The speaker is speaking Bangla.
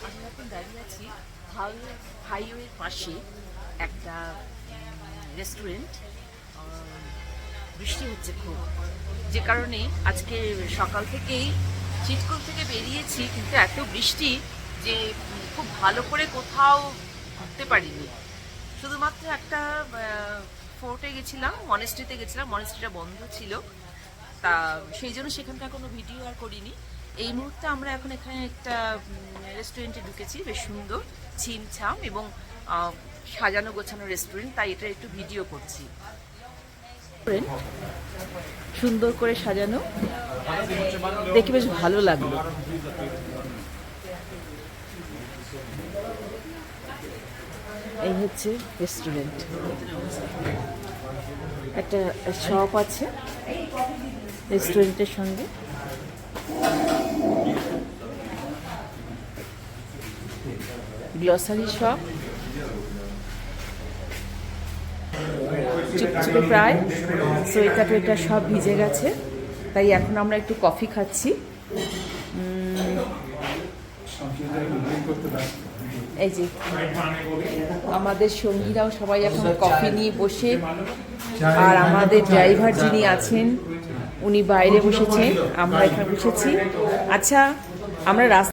আমি এখন দাঁড়িয়ে আছি হাইওয়ের পাশে একটা রেস্টুরেন্ট। বৃষ্টি হচ্ছে খুব, যে কারণে আজকে সকাল থেকেই চিটকুল থেকে বেরিয়েছি, কিন্তু এত বৃষ্টি যে খুব ভালো করে কোথাও ঘুরতে পারিনি। শুধুমাত্র একটা ফোর্টে গেছিলাম, মনেস্ট্রিতে গেছিলাম, মনেস্ট্রিটা বন্ধ ছিল, তা সেই জন্য সেখানকার কোনো ভিডিও আর করিনি। এই মুহূর্তে আমরা এখন এখানে একটা রেস্টুরেন্টে ঢুকেছি, বেশ সুন্দর ছিমছাম এবং সাজানো গোছানো রেস্টুরেন্ট, তাই এটা একটু ভিডিও করছি। সুন্দর করে সাজানো, দেখে বেশ ভালো লাগলো। এই হচ্ছে রেস্টুরেন্ট, একটা শপ আছে রেস্টুরেন্টের সঙ্গে। গ্লসারি শপ, চুপচুপে প্রায় সোয়েটার টোয়েটার সব ভিজে গেছে, তাই এখন আমরা একটু কফি খাচ্ছি। এই যে আমাদের সঙ্গীরাও সবাই এখন কফি নিয়ে বসে, আর আমাদের ড্রাইভার যিনি আছেন উনি বাইরে বসেছেন, আমরা এখানে বসেছি। আচ্ছা, আমরা রাস্তা